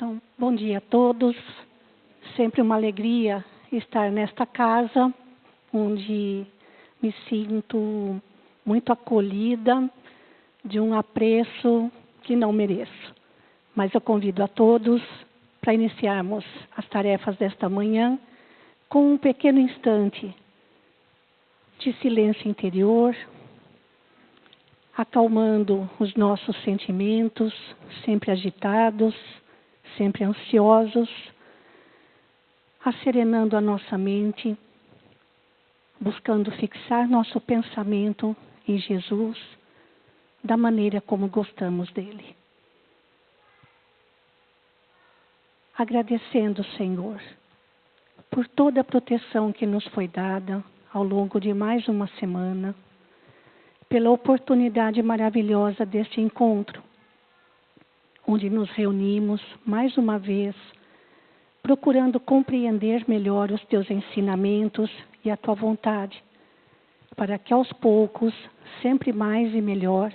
Então, bom dia a todos. Sempre uma alegria estar nesta casa, onde me sinto muito acolhida, de um apreço que não mereço. Mas eu convido a todos para iniciarmos as tarefas desta manhã com um pequeno instante de silêncio interior, acalmando os nossos sentimentos, sempre agitados, sempre ansiosos, asserenando a nossa mente, buscando fixar nosso pensamento em Jesus, da maneira como gostamos dele. Agradecendo, Senhor, por toda a proteção que nos foi dada ao longo de mais uma semana, pela oportunidade maravilhosa deste encontro, onde nos reunimos mais uma vez, procurando compreender melhor os teus ensinamentos e a tua vontade, para que aos poucos, sempre mais e melhor,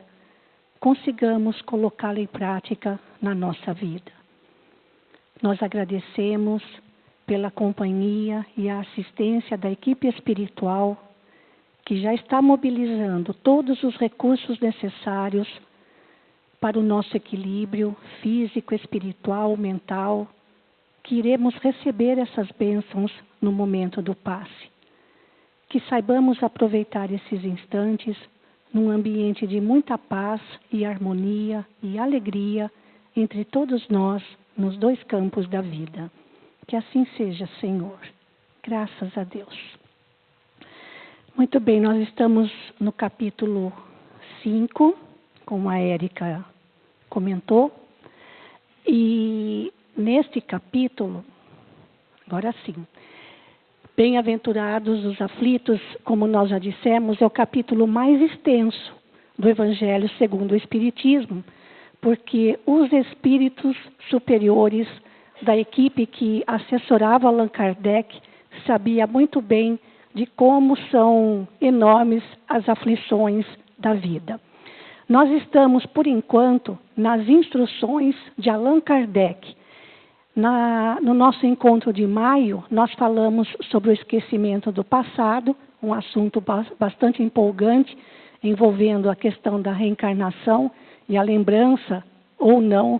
consigamos colocá-la em prática na nossa vida. Nós agradecemos pela companhia e a assistência da equipe espiritual, que já está mobilizando todos os recursos necessários para o nosso equilíbrio físico, espiritual, mental, que iremos receber essas bênçãos no momento do passe. Que saibamos aproveitar esses instantes num ambiente de muita paz e harmonia e alegria entre todos nós nos dois campos da vida. Que assim seja, Senhor. Graças a Deus. Muito bem, nós estamos no capítulo 5, como a Érica comentou. E neste capítulo, agora sim, bem-aventurados os aflitos, como nós já dissemos, é o capítulo mais extenso do Evangelho segundo o Espiritismo, porque os espíritos superiores da equipe que assessorava Allan Kardec sabia muito bem de como são enormes as aflições da vida. Nós estamos, por enquanto, nas instruções de Allan Kardec. No nosso encontro de maio, nós falamos sobre o esquecimento do passado, um assunto bastante empolgante, envolvendo a questão da reencarnação e a lembrança ou não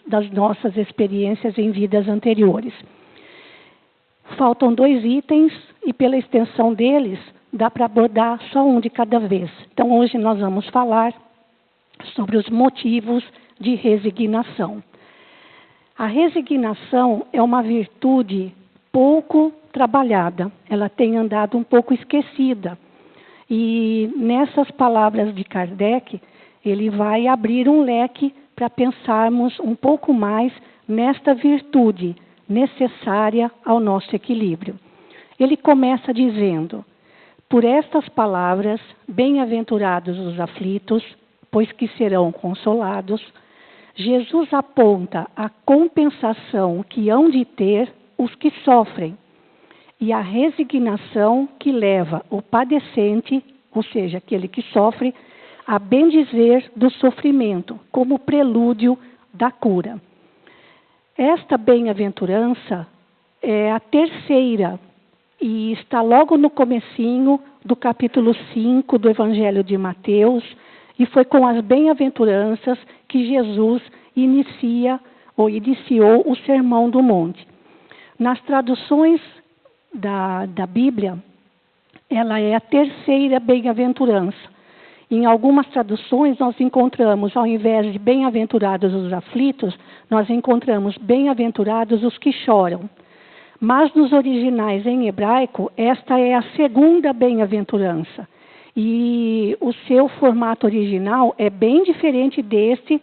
das nossas experiências em vidas anteriores. Faltam 2 itens e pela extensão deles dá para abordar só um de cada vez. Então hoje nós vamos falar sobre os motivos de resignação. A resignação é uma virtude pouco trabalhada, ela tem andado um pouco esquecida. E nessas palavras de Kardec, ele vai abrir um leque para pensarmos um pouco mais nesta virtude necessária ao nosso equilíbrio. Ele começa dizendo: por estas palavras, bem-aventurados os aflitos, pois que serão consolados. Jesus aponta a compensação que hão de ter os que sofrem e a resignação que leva o padecente, ou seja, aquele que sofre, a bendizer do sofrimento, como prelúdio da cura. Esta bem-aventurança é a terceira e está logo no comecinho do capítulo 5 do Evangelho de Mateus, e foi com as bem-aventuranças que Jesus iniciou o Sermão do Monte. Nas traduções da Bíblia, ela é a terceira bem-aventurança. Em algumas traduções, nós encontramos, ao invés de bem-aventurados os aflitos, nós encontramos bem-aventurados os que choram. Mas nos originais em hebraico, esta é a segunda bem-aventurança. E o seu formato original é bem diferente deste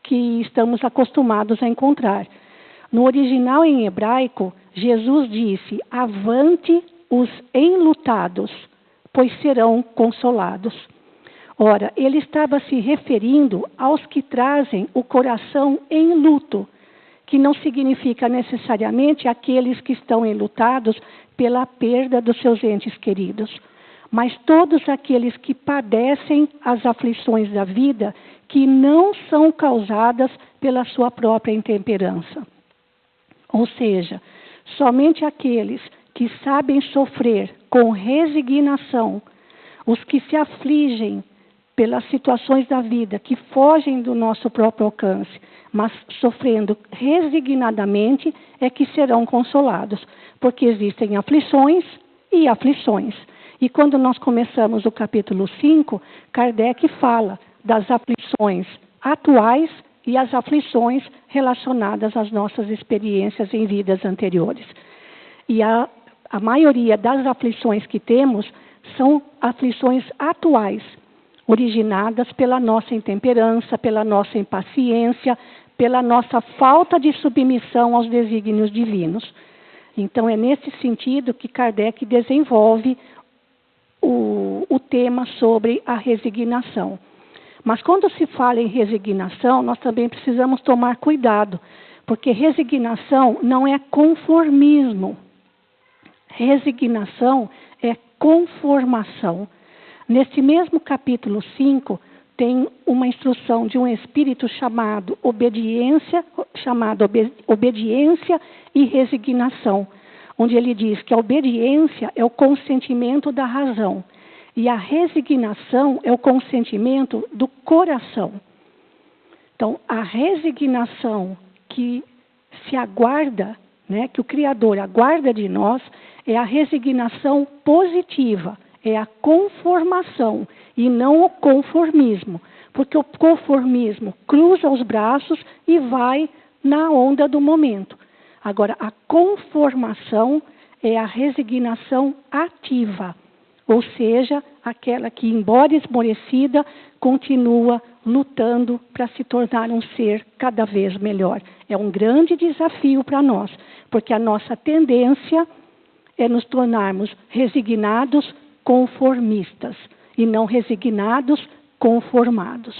que estamos acostumados a encontrar. No original em hebraico, Jesus disse: avante os enlutados, pois serão consolados. Ora, ele estava se referindo aos que trazem o coração em luto, que não significa necessariamente aqueles que estão enlutados pela perda dos seus entes queridos, mas todos aqueles que padecem as aflições da vida que não são causadas pela sua própria intemperança. Ou seja, somente aqueles que sabem sofrer com resignação, os que se afligem pelas situações da vida, que fogem do nosso próprio alcance, mas sofrendo resignadamente, é que serão consolados, porque existem aflições e aflições. E quando nós começamos o capítulo 5, Kardec fala das aflições atuais e as aflições relacionadas às nossas experiências em vidas anteriores. E a maioria das aflições que temos são aflições atuais, originadas pela nossa intemperança, pela nossa impaciência, pela nossa falta de submissão aos desígnios divinos. Então, é nesse sentido que Kardec desenvolve o tema sobre a resignação. Mas quando se fala em resignação, nós também precisamos tomar cuidado, porque resignação não é conformismo. Resignação é conformação. Neste mesmo capítulo 5, tem uma instrução de um espírito chamado obediência e resignação, onde ele diz que a obediência é o consentimento da razão e a resignação é o consentimento do coração. Então, a resignação que se aguarda, né, que o Criador aguarda de nós, é a resignação positiva, é a conformação e não o conformismo, porque o conformismo cruza os braços e vai na onda do momento. Agora, a conformação é a resignação ativa, ou seja, aquela que, embora esmorecida, continua lutando para se tornar um ser cada vez melhor. É um grande desafio para nós, porque a nossa tendência é nos tornarmos resignados, conformistas, e não resignados, conformados.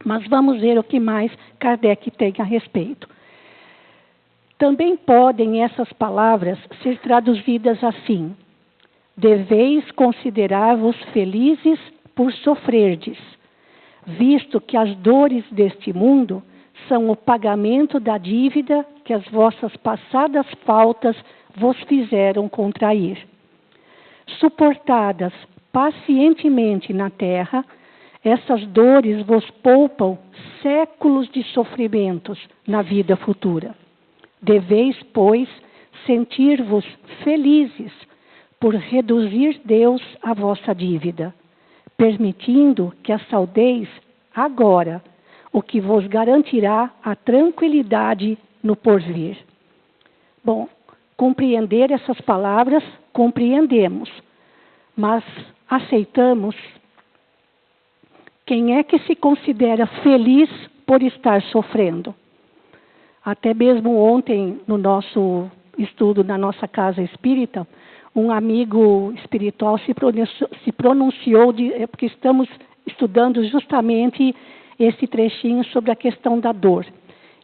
Mas vamos ver o que mais Kardec tem a respeito. Também podem essas palavras ser traduzidas assim: deveis considerar-vos felizes por sofrerdes, visto que as dores deste mundo são o pagamento da dívida que as vossas passadas faltas vos fizeram contrair. Suportadas pacientemente na terra, essas dores vos poupam séculos de sofrimentos na vida futura. Deveis, pois, sentir-vos felizes por reduzir Deus a vossa dívida, permitindo que a saldeis agora, o que vos garantirá a tranquilidade no porvir. Bom, compreender essas palavras, compreendemos, mas aceitamos. Quem é que se considera feliz por estar sofrendo? Até mesmo ontem, no nosso estudo na nossa casa espírita, um amigo espiritual se pronunciou, porque estamos estudando justamente esse trechinho sobre a questão da dor.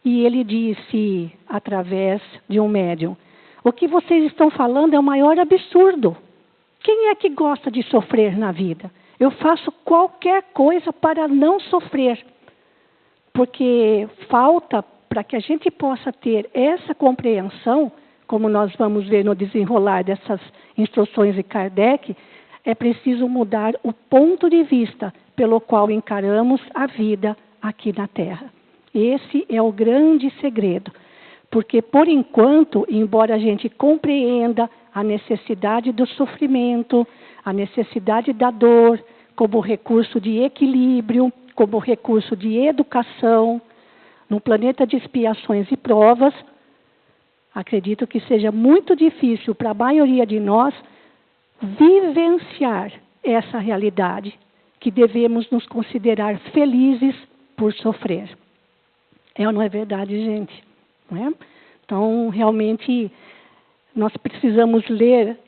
E ele disse, através de um médium, o que vocês estão falando é o maior absurdo. Quem é que gosta de sofrer na vida? Eu faço qualquer coisa para não sofrer, porque falta, para que a gente possa ter essa compreensão, como nós vamos ver no desenrolar dessas instruções de Kardec, é preciso mudar o ponto de vista pelo qual encaramos a vida aqui na Terra. Esse é o grande segredo, porque por enquanto, embora a gente compreenda a necessidade do sofrimento, a necessidade da dor, como recurso de equilíbrio, como recurso de educação, num planeta de expiações e provas, acredito que seja muito difícil para a maioria de nós vivenciar essa realidade, que devemos nos considerar felizes por sofrer. É ou não é verdade, gente? Não é? Então, realmente, nós precisamos ler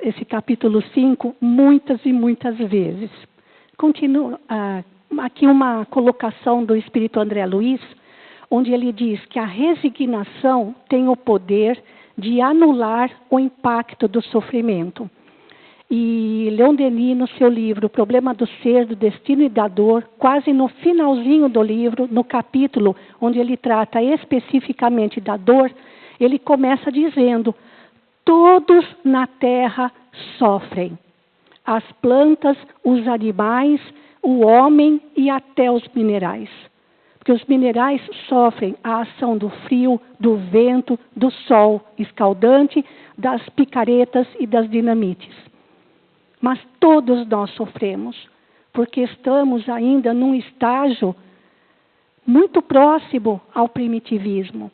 esse capítulo 5 muitas e muitas vezes. Continua aqui uma colocação do Espírito André Luiz, onde ele diz que a resignação tem o poder de anular o impacto do sofrimento. E Leon Denis, no seu livro O Problema do Ser, do Destino e da Dor, quase no finalzinho do livro, no capítulo onde ele trata especificamente da dor, ele começa dizendo: todos na Terra sofrem. As plantas, os animais, o homem e até os minerais. Porque os minerais sofrem a ação do frio, do vento, do sol escaldante, das picaretas e das dinamites. Mas todos nós sofremos, porque estamos ainda num estágio muito próximo ao primitivismo.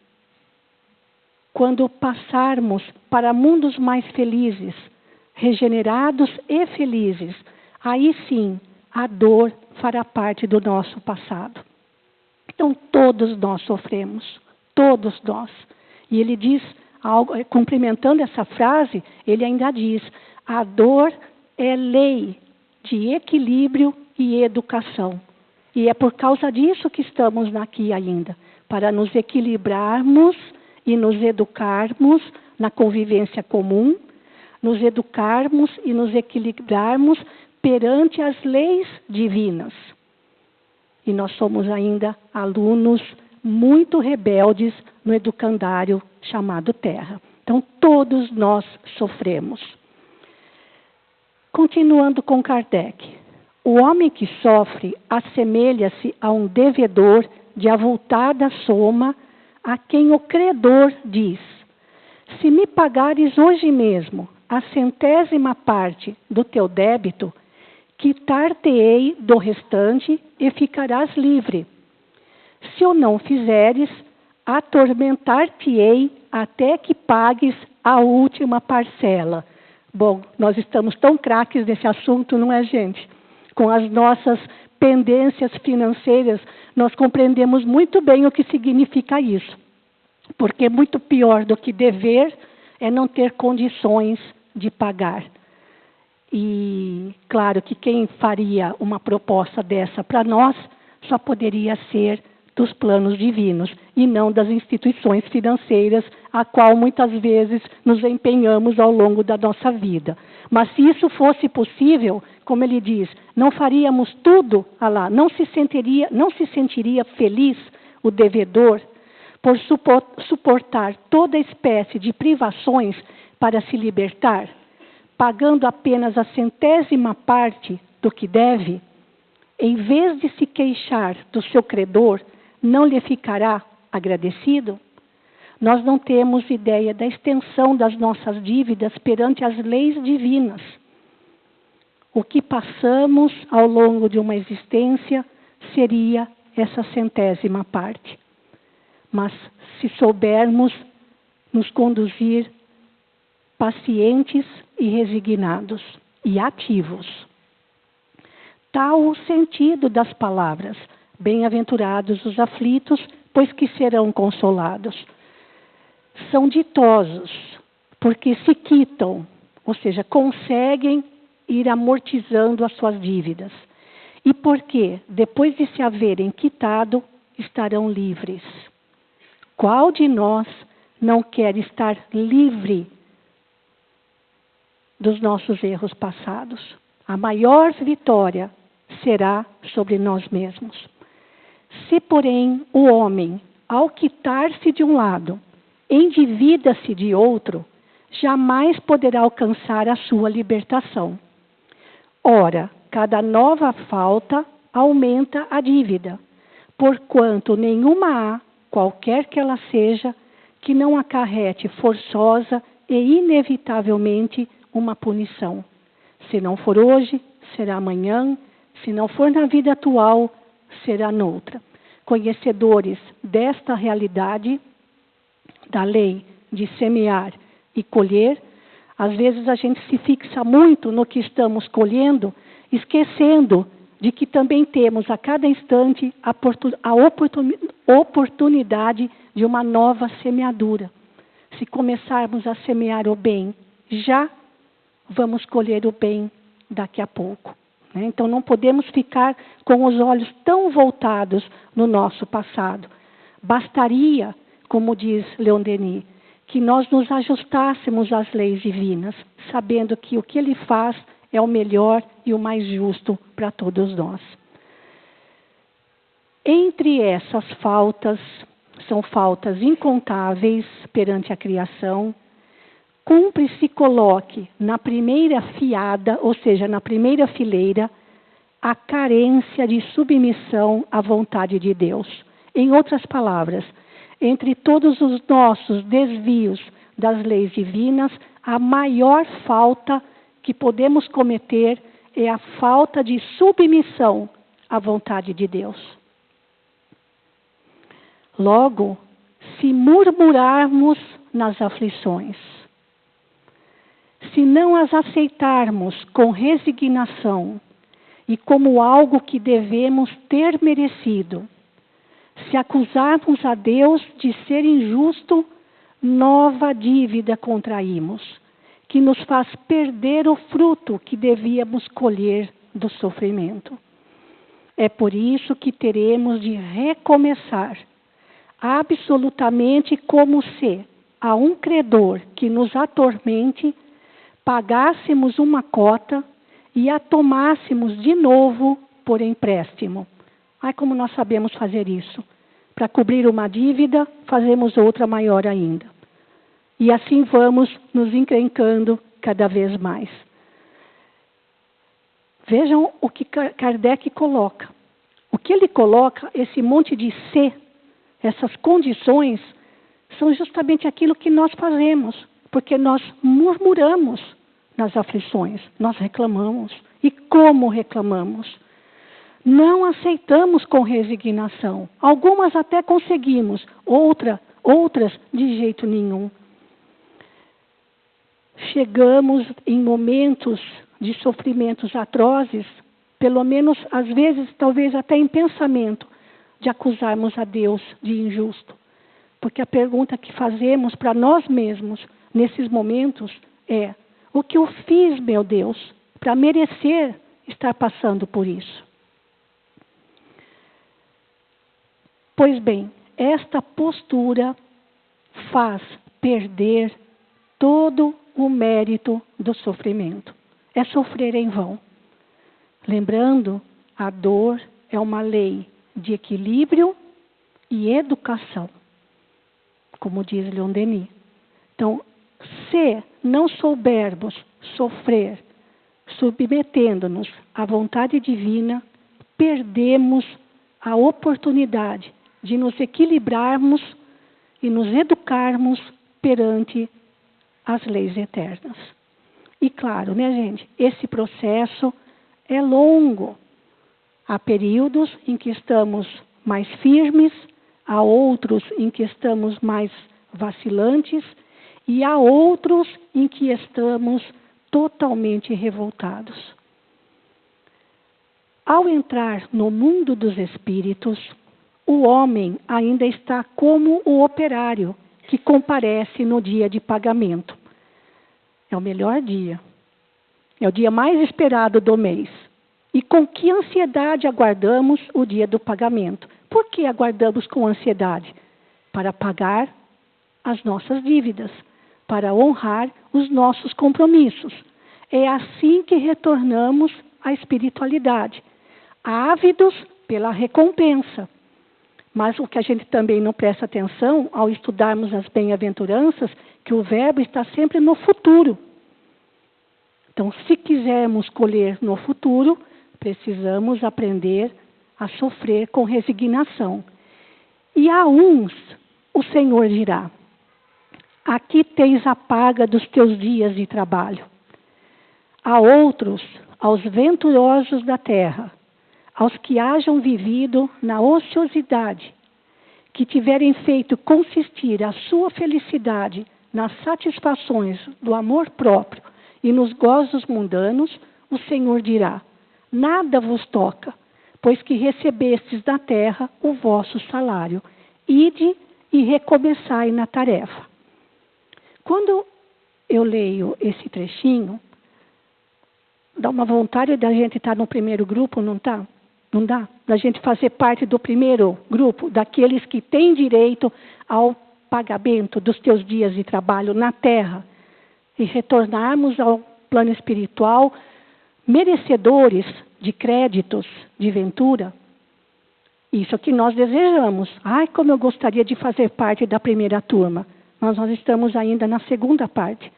Quando passarmos para mundos mais felizes, regenerados e felizes, aí sim a dor fará parte do nosso passado. Então todos nós sofremos, todos nós. E ele diz, complementando essa frase, ele ainda diz: a dor é lei de equilíbrio e educação. E é por causa disso que estamos aqui ainda, para nos equilibrarmos e nos educarmos na convivência comum, nos educarmos e nos equilibrarmos perante as leis divinas. E nós somos ainda alunos muito rebeldes no educandário chamado Terra. Então, todos nós sofremos. Continuando com Kardec. O homem que sofre assemelha-se a um devedor de avultada soma, a quem o credor diz: se me pagares hoje mesmo a 100ª parte do teu débito, quitar-te-ei do restante e ficarás livre. Se o não fizeres, atormentar-te-ei até que pagues a última parcela. Bom, nós estamos tão craques nesse assunto, não é, gente? Com as nossas pendências financeiras, nós compreendemos muito bem o que significa isso. Porque muito pior do que dever é não ter condições de pagar. E claro que quem faria uma proposta dessa para nós só poderia ser dos planos divinos e não das instituições financeiras, a qual muitas vezes nos empenhamos ao longo da nossa vida. Mas se isso fosse possível, como ele diz, não faríamos tudo, não se sentiria feliz o devedor por suportar toda espécie de privações para se libertar, pagando apenas a 100ª parte do que deve. Em vez de se queixar do seu credor, não lhe ficará agradecido? Nós não temos ideia da extensão das nossas dívidas perante as leis divinas. O que passamos ao longo de uma existência seria essa 100ª parte. Mas se soubermos nos conduzir pacientes e resignados e ativos. Tal o sentido das palavras: bem-aventurados os aflitos, pois que serão consolados. São ditosos, porque se quitam, ou seja, conseguem ir amortizando as suas dívidas. E porque, depois de se haverem quitado, estarão livres. Qual de nós não quer estar livre dos nossos erros passados? A maior vitória será sobre nós mesmos. Se, porém, o homem, ao quitar-se de um lado, endivida-se de outro, jamais poderá alcançar a sua libertação. Ora, cada nova falta aumenta a dívida, porquanto nenhuma há, qualquer que ela seja, que não acarrete forçosa e inevitavelmente uma punição. Se não for hoje, será amanhã. Se não for na vida atual, será noutra. Conhecedores desta realidade, da lei de semear e colher, às vezes a gente se fixa muito no que estamos colhendo, esquecendo de que também temos a cada instante a oportunidade de uma nova semeadura. Se começarmos a semear o bem, já vamos colher o bem daqui a pouco. Então não podemos ficar com os olhos tão voltados no nosso passado. Bastaria, como diz Leon Denis, que nós nos ajustássemos às leis divinas, sabendo que o que Ele faz é o melhor e o mais justo para todos nós. Entre essas faltas, são faltas incontáveis perante a criação, cumpre-se coloque na primeira fiada, ou seja, na primeira fileira, a carência de submissão à vontade de Deus. Em outras palavras, entre todos os nossos desvios das leis divinas, a maior falta que podemos cometer é a falta de submissão à vontade de Deus. Logo, se murmurarmos nas aflições, se não as aceitarmos com resignação e como algo que devemos ter merecido, se acusarmos a Deus de ser injusto, nova dívida contraímos, que nos faz perder o fruto que devíamos colher do sofrimento. É por isso que teremos de recomeçar, absolutamente como se a um credor que nos atormente, pagássemos uma cota e a tomássemos de novo por empréstimo. Ai, como nós sabemos fazer isso. Para cobrir uma dívida, fazemos outra maior ainda. E assim vamos nos encrencando cada vez mais. Vejam o que Kardec coloca. O que ele coloca, esse monte de se, essas condições, são justamente aquilo que nós fazemos, porque nós murmuramos nas aflições, nós reclamamos. E como reclamamos? Não aceitamos com resignação. Algumas até conseguimos, outras de jeito nenhum. Chegamos em momentos de sofrimentos atrozes, pelo menos às vezes, talvez até em pensamento, de acusarmos a Deus de injusto. Porque a pergunta que fazemos para nós mesmos nesses momentos é: o que eu fiz, meu Deus, para merecer estar passando por isso? Pois bem, esta postura faz perder todo o mérito do sofrimento. É sofrer em vão. Lembrando, a dor é uma lei de equilíbrio e educação, como diz Leon Denis. Então, se não soubermos sofrer, submetendo-nos à vontade divina, perdemos a oportunidade de nos equilibrarmos e nos educarmos perante as leis eternas. E claro, né, gente, esse processo é longo. Há períodos em que estamos mais firmes, há outros em que estamos mais vacilantes e há outros em que estamos totalmente revoltados. Ao entrar no mundo dos espíritos, o homem ainda está como o operário que comparece no dia de pagamento. É o melhor dia. É o dia mais esperado do mês. E com que ansiedade aguardamos o dia do pagamento? Por que aguardamos com ansiedade? Para pagar as nossas dívidas, para honrar os nossos compromissos. É assim que retornamos à espiritualidade, ávidos pela recompensa. Mas o que a gente também não presta atenção ao estudarmos as bem-aventuranças, que o verbo está sempre no futuro. Então, se quisermos colher no futuro, precisamos aprender a sofrer com resignação. E a uns, o Senhor dirá: aqui tens a paga dos teus dias de trabalho. A outros, aos venturosos da terra, aos que hajam vivido na ociosidade, que tiverem feito consistir a sua felicidade nas satisfações do amor próprio e nos gozos mundanos, o Senhor dirá: nada vos toca, pois que recebestes da terra o vosso salário. Ide e recomeçai na tarefa. Quando eu leio esse trechinho, dá uma vontade da gente estar no primeiro grupo, não tá? Não dá? Da gente fazer parte do primeiro grupo, daqueles que têm direito ao pagamento dos teus dias de trabalho na terra e retornarmos ao plano espiritual merecedores de créditos, de ventura? Isso que nós desejamos. Ai, como eu gostaria de fazer parte da primeira turma. Mas nós estamos ainda na segunda parte.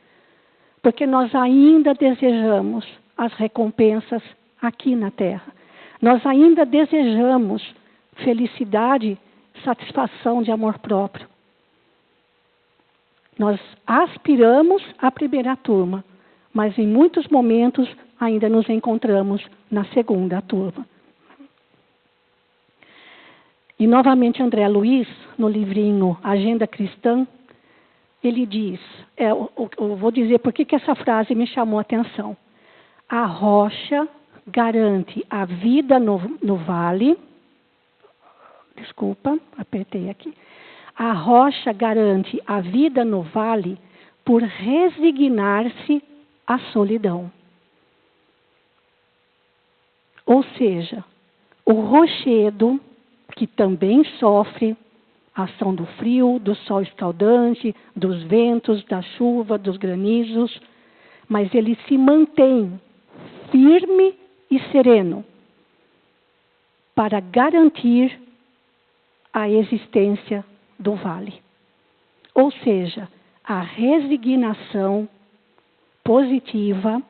Porque nós ainda desejamos as recompensas aqui na terra. Nós ainda desejamos felicidade, satisfação de amor próprio. Nós aspiramos à primeira turma, mas em muitos momentos ainda nos encontramos na segunda turma. E novamente André Luiz, no livrinho Agenda Cristã, ele diz, eu vou dizer por que essa frase me chamou a atenção. A rocha garante a vida no vale. Desculpa, apertei aqui. A rocha garante a vida no vale por resignar-se à solidão. Ou seja, o rochedo, que também sofre a ação do frio, do sol escaldante, dos ventos, da chuva, dos granizos, mas ele se mantém firme e sereno para garantir a existência do vale. Ou seja, a resignação positiva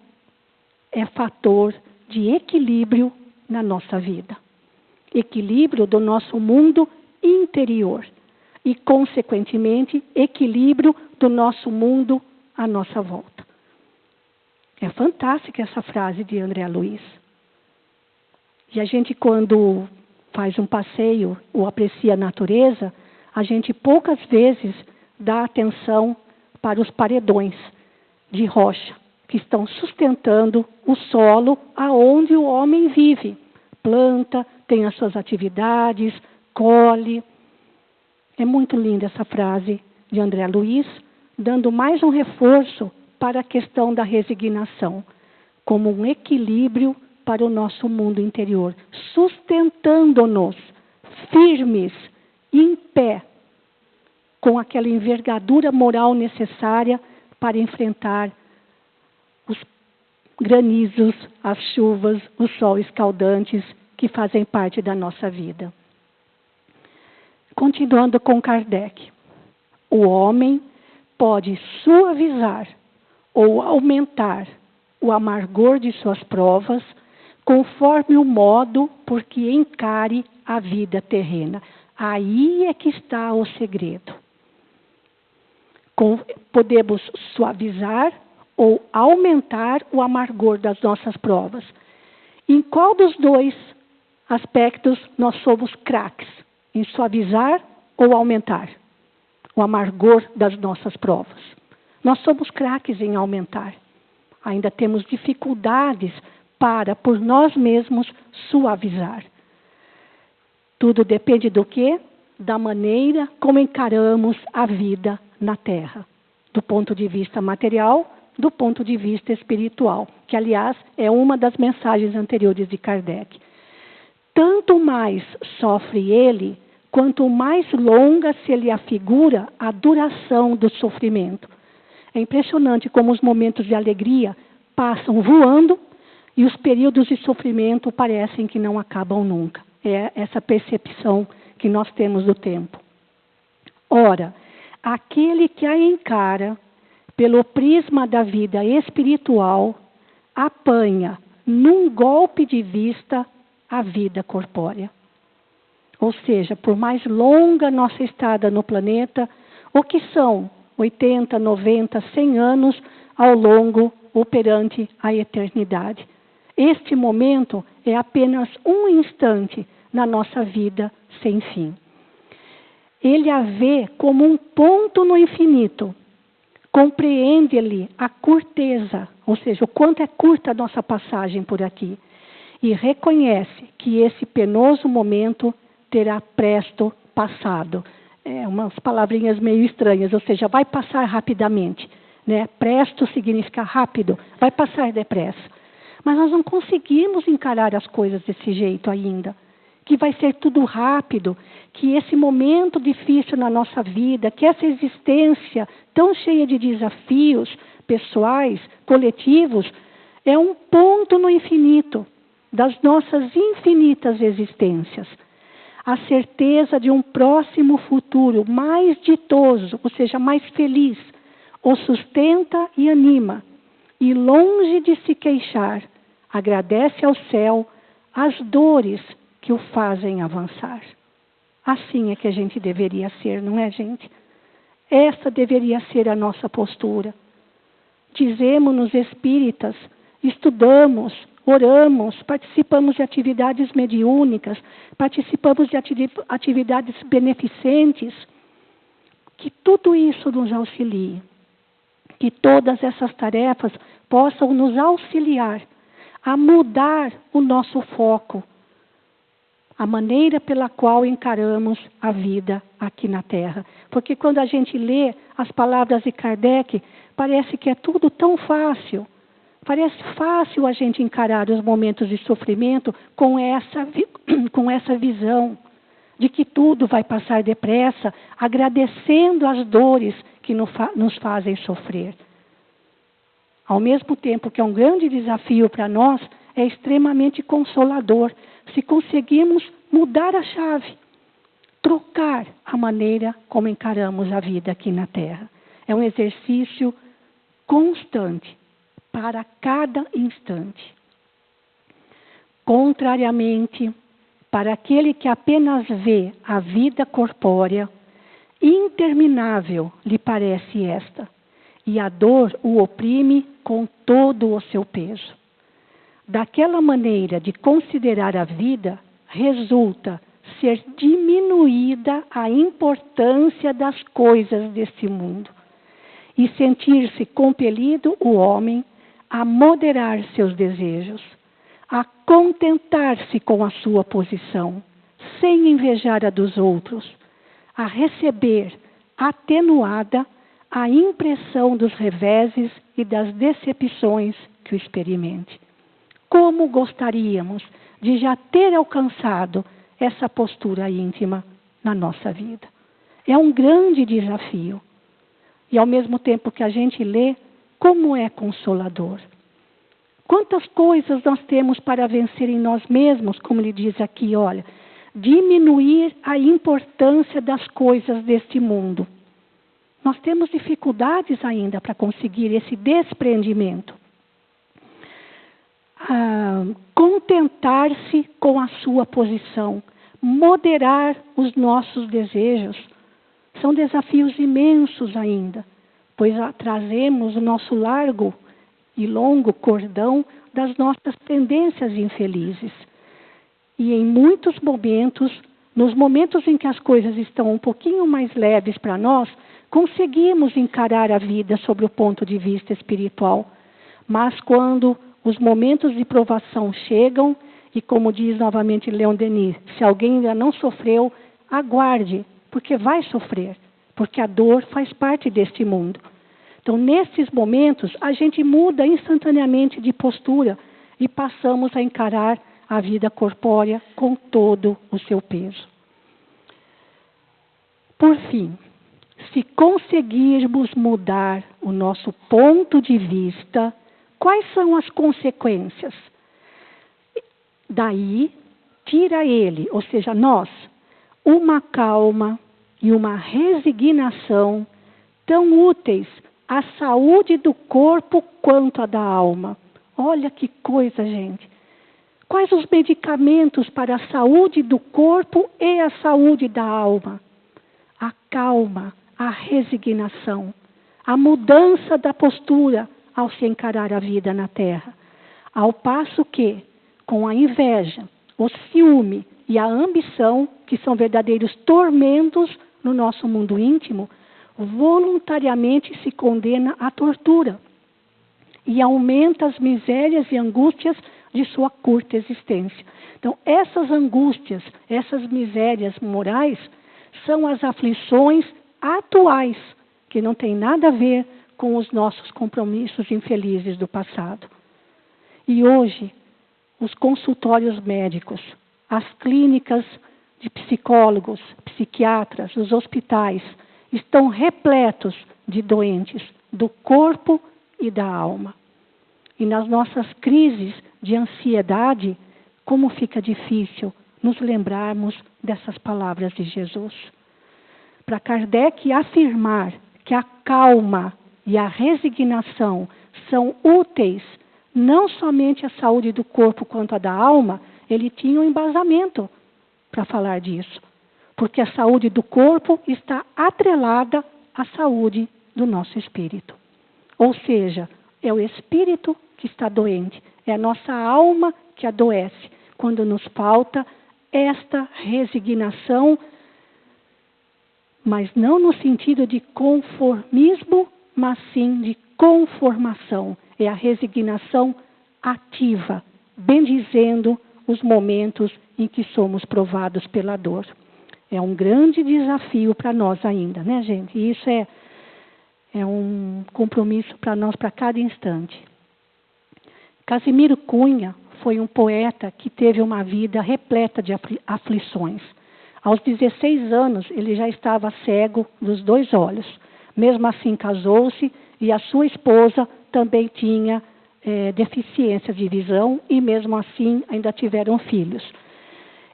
é fator de equilíbrio na nossa vida. Equilíbrio do nosso mundo interior e, consequentemente, equilíbrio do nosso mundo à nossa volta. É fantástica essa frase de André Luiz. E a gente, quando faz um passeio ou aprecia a natureza, a gente poucas vezes dá atenção para os paredões de rocha que estão sustentando o solo aonde o homem vive. Planta, tem as suas atividades, colhe. É muito linda essa frase de André Luiz, dando mais um reforço para a questão da resignação, como um equilíbrio para o nosso mundo interior, sustentando-nos firmes, em pé, com aquela envergadura moral necessária para enfrentar os granizos, as chuvas, os sols escaldantes que fazem parte da nossa vida. Continuando com Kardec, o homem pode suavizar ou aumentar o amargor de suas provas conforme o modo por que encare a vida terrena. Aí é que está o segredo. Podemos suavizar ou aumentar o amargor das nossas provas. Em qual dos dois aspectos nós somos craques? Em suavizar ou aumentar o amargor das nossas provas? Nós somos craques em aumentar. Ainda temos dificuldades para, por nós mesmos, suavizar. Tudo depende do quê? Da maneira como encaramos a vida na Terra. Do ponto de vista material, do ponto de vista espiritual. Que, aliás, é uma das mensagens anteriores de Kardec. Tanto mais sofre ele, quanto mais longa se lhe afigura a duração do sofrimento. É impressionante como os momentos de alegria passam voando e os períodos de sofrimento parecem que não acabam nunca. É essa percepção que nós temos do tempo. Ora, aquele que a encara pelo prisma da vida espiritual apanha num golpe de vista a vida corpórea. Ou seja, por mais longa nossa estada no planeta, o que são 80, 90, 100 anos ao longo ou perante a eternidade. Este momento é apenas um instante na nossa vida sem fim. Ele a vê como um ponto no infinito. Compreende-lhe a curteza, ou seja, o quanto é curta a nossa passagem por aqui. E reconhece que esse penoso momento terá presto passado. Umas palavrinhas meio estranhas, ou seja, vai passar rapidamente. Né? Presto significa rápido, vai passar depressa. Mas nós não conseguimos encarar as coisas desse jeito ainda. que vai ser tudo rápido, que esse momento difícil na nossa vida, que essa existência tão cheia de desafios pessoais, coletivos, é um ponto no infinito das nossas infinitas existências. A certeza de um próximo futuro mais ditoso, ou seja, mais feliz, o sustenta e anima. E longe de se queixar, agradece ao céu as dores que o fazem avançar. Assim é que a gente deveria ser, não é, gente? Essa deveria ser a nossa postura. Dizemos-nos espíritas, estudamos, oramos, participamos de atividades mediúnicas, participamos de atividades beneficentes, que tudo isso nos auxilie, que todas essas tarefas possam nos auxiliar a mudar o nosso foco, a maneira pela qual encaramos a vida aqui na Terra. Porque quando a gente lê as palavras de Kardec, parece que é tudo tão fácil. Parece fácil a gente encarar os momentos de sofrimento com essa visão de que tudo vai passar depressa, agradecendo as dores que nos fazem sofrer. Ao mesmo tempo que é um grande desafio para nós, é extremamente consolador se conseguirmos mudar a chave, trocar a maneira como encaramos a vida aqui na Terra. É um exercício constante, para cada instante. Contrariamente, para aquele que apenas vê a vida corpórea, interminável lhe parece esta, e a dor o oprime com todo o seu peso. Daquela maneira de considerar a vida, resulta ser diminuída a importância das coisas deste mundo, e sentir-se compelido o homem a moderar seus desejos, a contentar-se com a sua posição, sem invejar a dos outros, a receber atenuada a impressão dos reveses e das decepções que o experimente. Como gostaríamos de já ter alcançado essa postura íntima na nossa vida? É um grande desafio. E ao mesmo tempo que a gente lê, como é consolador. Quantas coisas nós temos para vencer em nós mesmos, como ele diz aqui, olha, diminuir a importância das coisas deste mundo. Nós temos dificuldades ainda para conseguir esse desprendimento. Contentar-se com a sua posição, moderar os nossos desejos. São desafios imensos ainda, pois trazemos o nosso largo e longo cordão das nossas tendências infelizes. E em muitos momentos, nos momentos em que as coisas estão um pouquinho mais leves para nós, conseguimos encarar a vida sob o ponto de vista espiritual. Mas quando os momentos de provação chegam, e como diz novamente Leon Denis, se alguém ainda não sofreu, aguarde, porque vai sofrer, porque a dor faz parte deste mundo. Então, nesses momentos, a gente muda instantaneamente de postura e passamos a encarar a vida corpórea com todo o seu peso. Por fim, se conseguirmos mudar o nosso ponto de vista, quais são as consequências? Daí, tira ele, ou seja, nós, uma calma e uma resignação tão úteis à saúde do corpo quanto à da alma. Olha que coisa, gente. Quais os medicamentos para a saúde do corpo e a saúde da alma? A calma, a resignação, a mudança da postura ao se encarar a vida na Terra. Ao passo que, com a inveja, o ciúme e a ambição, que são verdadeiros tormentos no nosso mundo íntimo, voluntariamente se condena à tortura e aumenta as misérias e angústias de sua curta existência. Então, essas angústias, essas misérias morais, são as aflições atuais, que não tem nada a ver com os nossos compromissos infelizes do passado. E hoje, os consultórios médicos, as clínicas de psicólogos, psiquiatras, os hospitais estão repletos de doentes do corpo e da alma. E nas nossas crises de ansiedade, como fica difícil nos lembrarmos dessas palavras de Jesus. Para Kardec afirmar que a calma e a resignação são úteis não somente à saúde do corpo quanto à da alma, ele tinha um embasamento para falar disso. Porque a saúde do corpo está atrelada à saúde do nosso espírito. Ou seja, é o espírito que está doente, é a nossa alma que adoece, quando nos falta esta resignação, mas não no sentido de conformismo, mas sim de conformação. É a resignação ativa, bendizendo os momentos em que somos provados pela dor. É um grande desafio para nós ainda, né, gente? E isso é um compromisso para nós para cada instante. Casimiro Cunha foi um poeta que teve uma vida repleta de aflições. Aos 16 anos, ele já estava cego dos 2 olhos. Mesmo assim, casou-se e a sua esposa também tinha deficiência de visão e, mesmo assim, ainda tiveram filhos.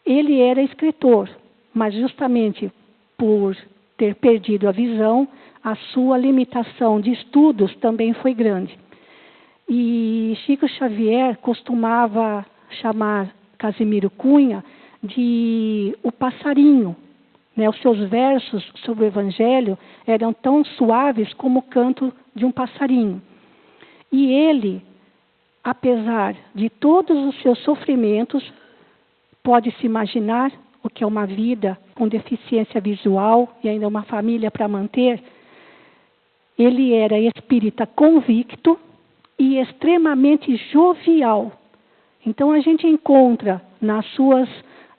Ele era escritor, mas justamente por ter perdido a visão, a sua limitação de estudos também foi grande. E Chico Xavier costumava chamar Casimiro Cunha de o passarinho. Né? Os seus versos sobre o Evangelho eram tão suaves como o canto de um passarinho. E ele, apesar de todos os seus sofrimentos, pode-se imaginar o que é uma vida com deficiência visual e ainda uma família para manter. Ele era espírita convicto e extremamente jovial. Então a gente encontra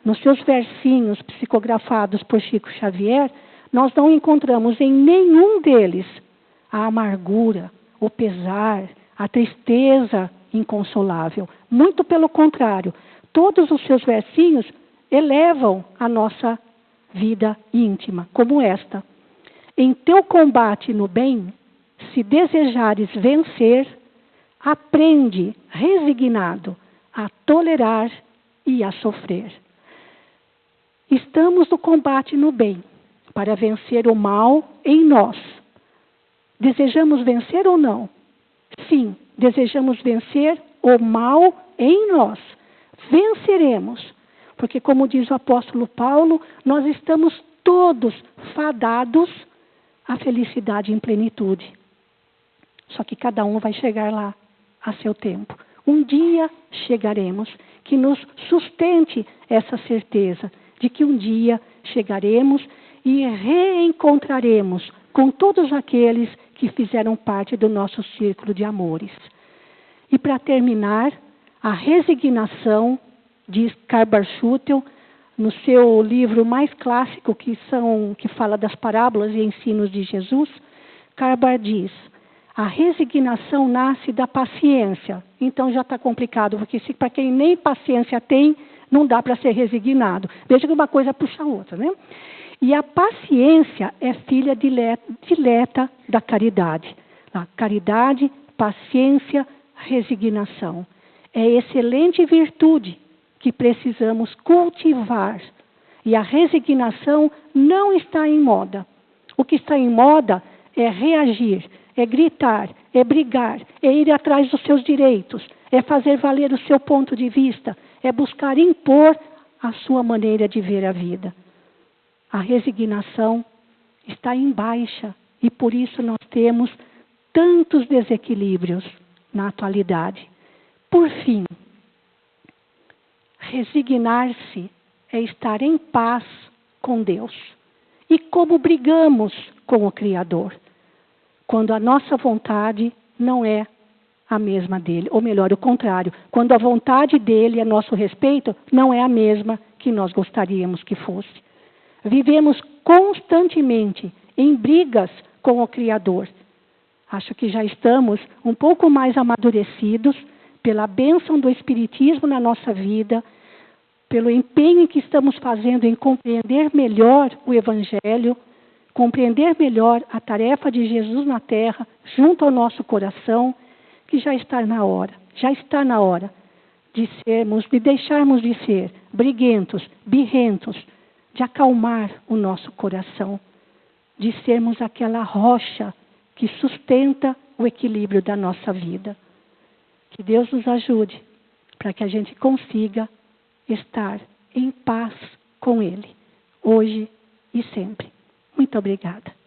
nos seus versinhos psicografados por Chico Xavier, nós não encontramos em nenhum deles a amargura, o pesar, a tristeza inconsolável. Muito pelo contrário, todos os seus versinhos elevam a nossa vida íntima, como esta. Em teu combate no bem, se desejares vencer, aprende, resignado, a tolerar e a sofrer. Estamos no combate no bem, para vencer o mal em nós. Desejamos vencer ou não? Sim, desejamos vencer o mal em nós. Venceremos, porque como diz o apóstolo Paulo, nós estamos todos fadados à felicidade em plenitude. Só que cada um vai chegar lá a seu tempo. Um dia chegaremos, que nos sustente essa certeza de que um dia chegaremos e reencontraremos com todos aqueles que fizeram parte do nosso círculo de amores. E para terminar, a resignação, diz Karl Schutel, no seu livro mais clássico, que fala das parábolas e ensinos de Jesus, Karl diz: a resignação nasce da paciência. Então já está complicado, porque para quem nem paciência tem, não dá para ser resignado. Veja que uma coisa puxa a outra, né? E a paciência é filha dileta da caridade. A caridade, paciência, resignação. É excelente virtude que precisamos cultivar. E a resignação não está em moda. O que está em moda é reagir, é gritar, é brigar, é ir atrás dos seus direitos, é fazer valer o seu ponto de vista, é buscar impor a sua maneira de ver a vida. A resignação está em baixa e por isso nós temos tantos desequilíbrios na atualidade. Por fim, resignar-se é estar em paz com Deus. E como brigamos com o Criador? Quando a nossa vontade não é a mesma dele. Ou melhor, o contrário. Quando a vontade dele a nosso respeito não é a mesma que nós gostaríamos que fosse. Vivemos constantemente em brigas com o Criador. Acho que já estamos um pouco mais amadurecidos pela bênção do Espiritismo na nossa vida, pelo empenho que estamos fazendo em compreender melhor o Evangelho, compreender melhor a tarefa de Jesus na terra, junto ao nosso coração, que já está na hora de deixarmos de ser briguentos, birrentos, de acalmar o nosso coração, de sermos aquela rocha que sustenta o equilíbrio da nossa vida. Que Deus nos ajude para que a gente consiga estar em paz com Ele, hoje e sempre. Muito obrigada.